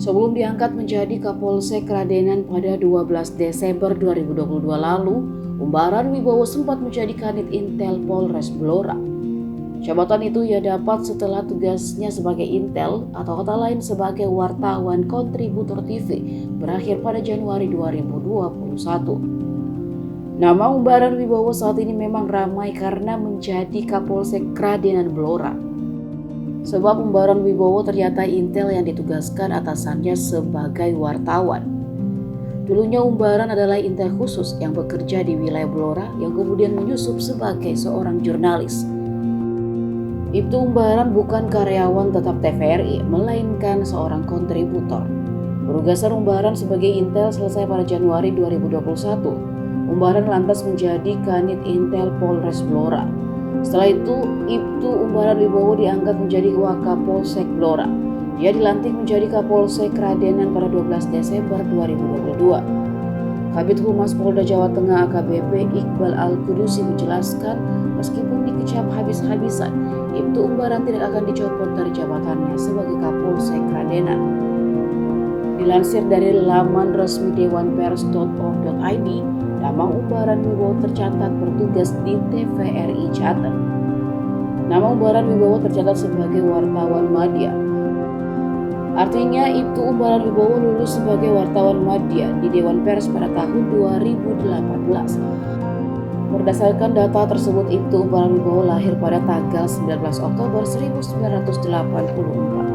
Sebelum diangkat menjadi Kapolsek Kradenan pada 12 Desember 2022 lalu, Umbaran Wibowo sempat menjadi Kanit Intel Polres Blora. Jabatan itu ia dapat setelah tugasnya sebagai Intel atau kata lain sebagai wartawan kontributor TV berakhir pada Januari 2021. Nama Umbaran Wibowo saat ini memang ramai karena menjadi Kapolsek Kradenan Blora. Sebab Umbaran Wibowo ternyata Intel yang ditugaskan atasannya sebagai wartawan. Dulunya Umbaran adalah Intel khusus yang bekerja di wilayah Blora yang kemudian menyusup sebagai seorang jurnalis. Ibtu Umbaran bukan karyawan tetap TVRI, melainkan seorang kontributor. Penugasan Umbaran sebagai Intel selesai pada Januari 2021. Umbaran lantas menjadi Kanit Intel Polres Blora. Setelah itu, Ibtu Umbaran Wibowo diangkat menjadi Wakapolsek Blora. Dia dilantik menjadi Kapolsek Kradenan pada 12 Desember 2022. Kabid Humas Polda Jawa Tengah AKBP Iqbal Al-Qudusi menjelaskan, meskipun dikecap habis-habisan, Ibtu Umbaran tidak akan dicopot dari jabatannya sebagai Kapolsek Kradenan. Dilansir dari laman resmi dewanpers.org.id, nama Umbaran Wibowo tercatat bertugas di TVRI Jateng. Nama Umbaran Wibowo tercatat sebagai wartawan media. Artinya Ibtu Umbaran Wibowo lulus sebagai wartawan media di Dewan Pers pada tahun 2018. Berdasarkan data tersebut, Ibtu Umbaran Wibowo lahir pada tanggal 19 Oktober 1984.